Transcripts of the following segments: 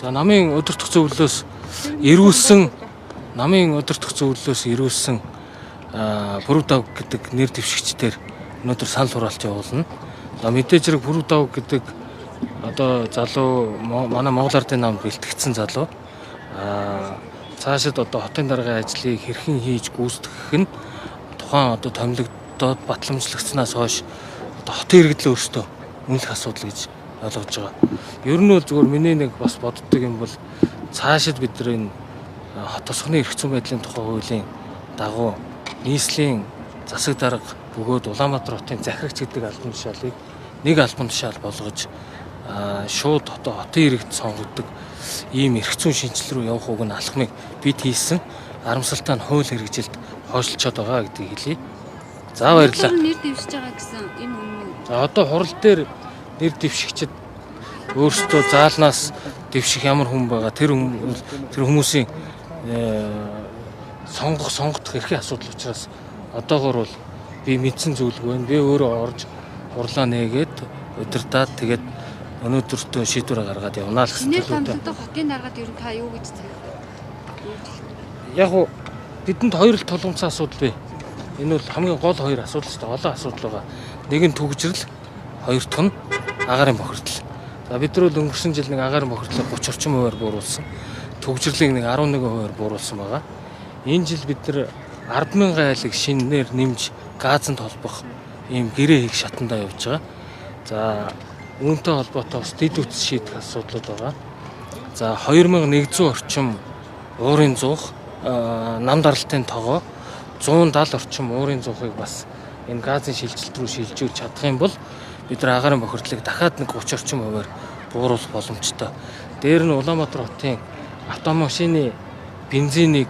За намын удирдах зөвлөлөөс эрүүлсэн Бүрүдав гэдэг нэр дэвшигчдээр өнөөдөр санал хураалт явуулна. За мэдээж хэрэг Бүрүдав гэдэг одоо залуу манай Монгол Ардын намд бэлтгэгдсэн залуу. Цаашид одоо хотын даргын ажлыг хэрхэн хийж гүйцэтгэх нь тухайн одоо томилогдоод батламжлагдсанаас хойш одоо хотын иргэдэл өөрсдөө үнэлэх асуудал гэж ойлгож байгаа. Ер нь бол зөвхөн миний нэг бас боддог юм бол цаашид бид нар энэ хот тосгоны эрх зүйн байдлын тухай хуулийн дагуу нийслэлийн засаг дарга бөгөөд Улаанбаатар хотын захирагч гэдэг албан тушаалыг нэг албан тушаал болгож шууд хотын иргэд сонгогддог ийм эрх зүйн шинжил рүү явах уг нь алхмыг бид хийсэн. Харамсалтай нь хууль хэрэгжилд хойшлцоод байгаа гэдгийг хэлье. За баярлалаа. Нэр дэвшиж байгаа гэсэн энэ үнэн. За одоо хурал дээр нэр дэвшигчид өөрсдөө заалнаас дэвших ямар хүн байгаа тэр хүмүүсийн сонгох эрхийн асуудал учраас одоогоор бол би мэдсэн зүйлгүй байна. Би өөрөө орж хурлаа нээгээд удирдаад тэгээд өнөөдөртөө шийдвэр гаргаад явна л гэсэн төлөвтэй. Энэ хотын даргаад ер нь та юу гэж zeg? Яг уу бидэнд хоёр л тулгымцсан асуудал бай. Энэ бол хамгийн гол хоёр асуудал шүү дээ. Олон асуудал байгаа. Нэг нь түгжрэл, хоёр дахь нь агаарын бохирдол. За бид нар бол өнгөрсөн жил нэг агаарын бохирдлыг 30 орчим хувиар бууруулсан. Түгжрлийг нэг 11 хувиар бууруулсан байгаа. Энэ жил бид нар 10,000 айлыг шинээр нэмж газанд холбох ийм гэрээ хийх шатандаа явж байгаа. За үүнтэй холбоотой бас дэд үтс шийдэх асуудлууд байгаа. За 2100 орчим уурын зуух, нам даралтын тогоо 170 орчим уурын зуухыг бас энэ газын шилжилт рүү шилжүүлж чадах юм бол бид нар агаарын бохирдлыг дахиад нэг 30 орчим хувиар бууруулах боломжтой. Дээр нь Улаанбаатар хотын автомашины бензинийг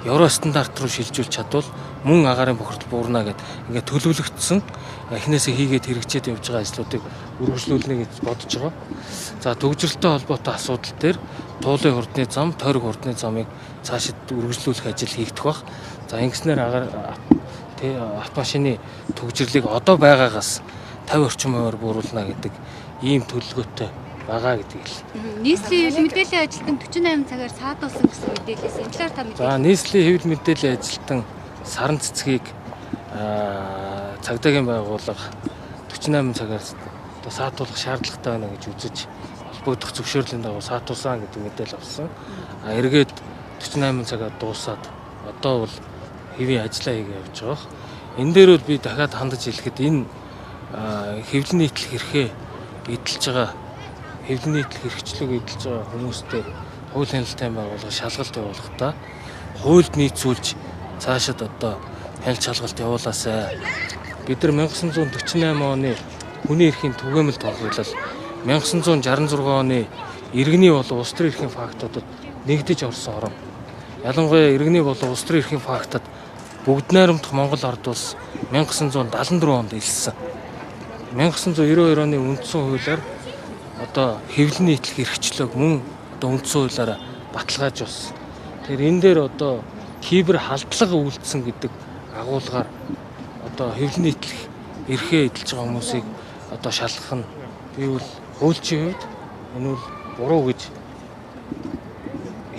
евро стандарт руу шилжүүлж чадвал мөн агаарын бохирдол буурна гэд ингээд төлөвлөгдсөн эхнээсээ хийгээд хэрэгжээд явж байгаа ажлуудыг үргэлжлүүлнэ гэж бодож байгаа. За төгжрөлтэй холбоотой асуудал дээр туулын хурдны зам, тойрог хурдны замыг цаашид үргэлжлүүлэх ажил хийгдэх баг. За ингэснээр автомашины төгжрлийг одоо байгаагаас 50 орчим хувиар бууруулна гэдэг ийм төлөвлөгөөтэй байгаа гэдгийг л. Нийслэлийн хэвлэл мэдээллийн ажилтан 48 цагаар саадуулсан гэсэн мэдээлэлээс энэ талаар та мэдээ. За нийслэлийн хэвлэл мэдээллийн ажилтан саран цэцгийг цагдаагийн байгууллага 48 цагаар одоо саатуулах шаардлагатай байна гэж үзэж холбогдох зөвшөөрлийн дагуу саатуулсан гэдэг мэдээлэл авсан. Эргээд 48 цагаар дуусаад одоо бол хэвийн ажиллаа хийгээ явж байгаа. Энэ дээр бол би дахиад хандаж хэлэхэд энэ хэвлэл нийтлэх эрхээ эдэлж байгаа хэвлэл нийтлэх эрхчлөг эдэлж байгаа хүмүүстэй хууль хяналтын байгууллага шалгалт явуулахдаа хуульд нийцүүлж цаашид одоо хяналт шалгалт явуулаасай. Бид нар 1948 оны хүний эрхийн түгээмэл тохиолол 1966 оны иргэний болон улс төрийн эрхийн фактуудад нэгдэж орсон орон. Ялангуяа иргэний болон улс төрийн эрхийн фактад бүгд найрамдах Монгол ард улс 1974 онд илссэн. 1992 оны үндсэн хуулиар одоо хэвлэл нийтлэх эрхчлөөг мөн одоо үндсэн хуулиараа баталгааж болсон. Тэгэхээр энэ дээр одоо кибер халдлага үйлдсэн гэдэг агуулгаар одоо хэвлэл нийтлэх эрхээ эдэлж байгаа хүмүүсийг одоо шалгах нь би бол хуульчийн хувьд энэ бол буруу гэж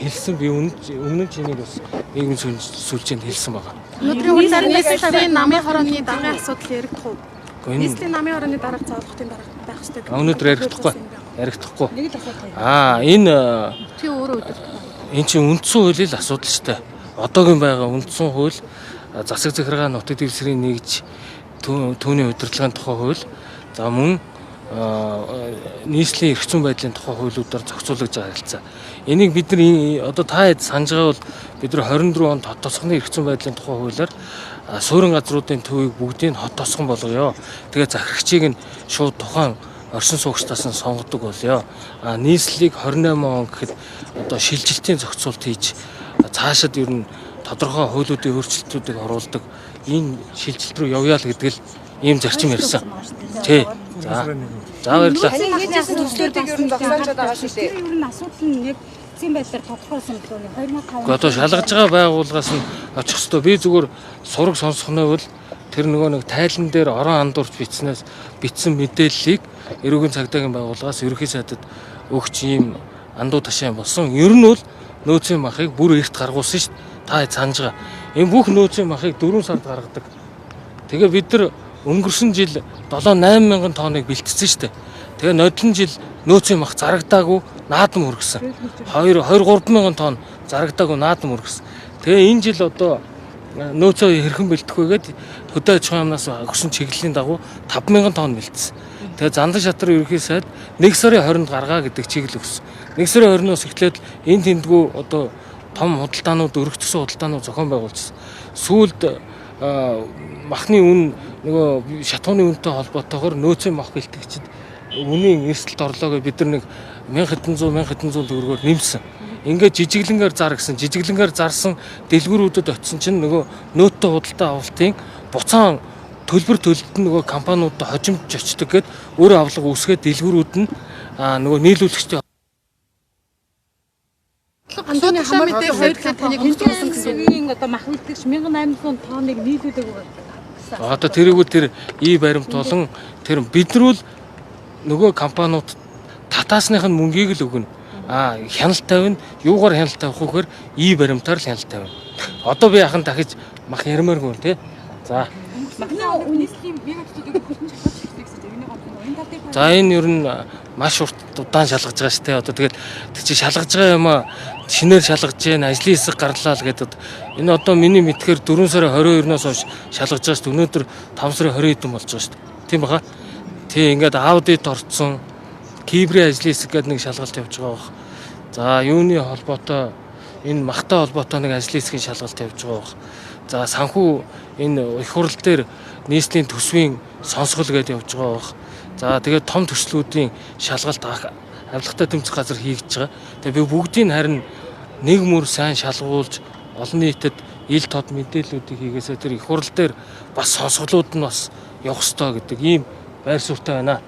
хэлсэн. Би өмнө нь чинийг бас нийгэм сүлжээнд хэлсэн байгаа. Өнөөдрийн үеэр нийслэлийн намын хорооны даргын асуудал яригдах уу? Нийслэлийн намын хорооны дарга заавахтын дарга байх хэрэгтэй. Өнөөдөр яригдахгүй. Энэ чи өөрөө өдөр. Эн чинь үндсэн хуулийн асуудал шүү дээ. Одоогийн байгаа үндсэн хууль засаг захиргаа нутаг дэвсгэрийн нэгж түүний удирдлагын тухай хууль за мөн нийслэлийн эрх зүйн байдлын тухай хуулиудаар зохицуулж байгаа харилцаа. Энийг бид нар одоо та хэд санаж байгаа бол бид нар 24 онд хот тосгоны эрх зүйн байдлын тухай хуулиар суурин газруудын төвийг бүгдийг хот тосгон болгоё. Тэгээ захирагчийг нь шууд тухайн оршин суугчдаас нь сонгодог болёо. Нийслэлийг 28 он гэхэд одоо шилжилтийн зохицуулт хийж цаашид ер нь тодорхой хуулиудын өөрчлөлтүүдийг оруулдаг энэ шилжилт рүү явъя л гэдэг л ийм зарчим ярьсан. Тий. За баярлалаа. Төслүүдийг ер нь зогсоолж байгаа шүү дээ. Ер нь асуудал нь яг зэн байдлаар тодорхойлсон билүү 2005 одоо шалгаж байгаа байгууллагаас нь очих хэвээр би зүгээр сураг сонсох нь бол тэр нөгөө нэг тайлан дээр орон андуурч бичсэн мэдээллийг эрүүгийн цагдаагийн байгууллагаас ерөнхий сайдад өгч ийм андуу ташаан болсон. Ер нь бол нөөцийн махыг бүр эрт гаргуулсан шүү дээ. Та санаж байгаа. Энэ бүх нөөцийн махыг 4 сард гаргадаг. Тэгээ бид нар өнгөрсөн жил 7-8 мянган тонныг бэлтцсэн шүү дээ. Тэгээ нодлон жил нөөцийн мах зарагдаагүй наадам өргөсөн. 2-3 мянган тонн зарагдаагүй наадам өргөсөн. Тэгээ энэ жил одоо нөөцөө хэрхэн бэлтэх вэ гэд хөдөө аж ахуйн яамнаас өгсөн чиглэлийн дагуу 5 мянган тонн бэлтсэн. Тэгээ Зандан шатрын ерөнхий сайд 1 сарын 20-нд гаргаа гэдэг чиглэл өгсөн. 1 сарын 20-ноос эхлээд энэ тэндгүү одоо том худалдаанууд өргөцсөн худалдаанууд зохион байгуулсан. Сүүлд махны үн нөгөө шатууны үнэтэй холбоотойгоор нөөцийн мах бэлтгэгчид үнийн эрсдэлд орлоо гэж бид нар нэг 1700 төгрөгөөр нэмсэн. Ингээд жижиглэнгээр зар гэсэн жижиглэнгээр зарсан дэлгүүрүүдэд очисон чинь нөгөө нөөцтэй худалдаа авалтын буцаан төлбөр төлөлт нөгөө компаниудад хожимж очдөг гэд өөрөө авлага үүсгээд дэлгүүрүүд нь нөгөө нийлүүлэгчтэй андууны хамаа мэдээ хоёрлоо таныг хэмжүүлсэн гэсэн. Үеийн одоо мах бэлтгэгч 1800 тонныг нийлүүлдэг байна. Одоо тэрүүгээр тэр баримт болон тэр бидрүүл нөгөө компаниуд татаасных нь мөнгийг л өгнө. Хяналт тавина. Юугаар хяналт тавих вөхөр баримтаар л хяналт тавина. Одоо би яхан дахиж мах ярмааргүй тий. За. Махны үнэслийн мегатуудыг хөлтөнд шалгаж ирдэг гэсэн энэ гомдсон. Энэ тал дээр За энэ ер нь маш урт удаан шалгаж байгаа шүү дээ. Одоо тэгээд чи шалгаж байгаа юм шинээр шалгаж जैन ажлын хэсэг гарлаа л гэдэг. Энэ одоо миний мэдхээр 4 сарын 22-ноос хойш шалгаж байгаа шүү дээ. Өнөөдөр 5 сарын 20 хэдэн болж байгаа шүү дээ. Тийм баха. Тий ингээд аудит орцсон кибрийн ажлын хэсэг гэдэг нэг шалгалт явж байгаа бах. За юуны холбоотой энэ махтай холбоотой нэг ажлын хэсгийн шалгалт явж байгаа бах. За санхүү энэ их хурал дээр нийслэлийн төсвийн сонсгол гэдээ явж байгаа бах. За тэгээд том төслүүдийн шалгалт авилгатай тэмцэх газар хийгдэж байгаа. Тэгээд би бүгдийг харин нэг мөр сайн шалгуулж олон нийтэд ил тод мэдээллүүдийг хийгээсээ тэр их хурал дээр бас сонсголууд нь бас явах ёстой гэдэг ийм байр суурьтай байна.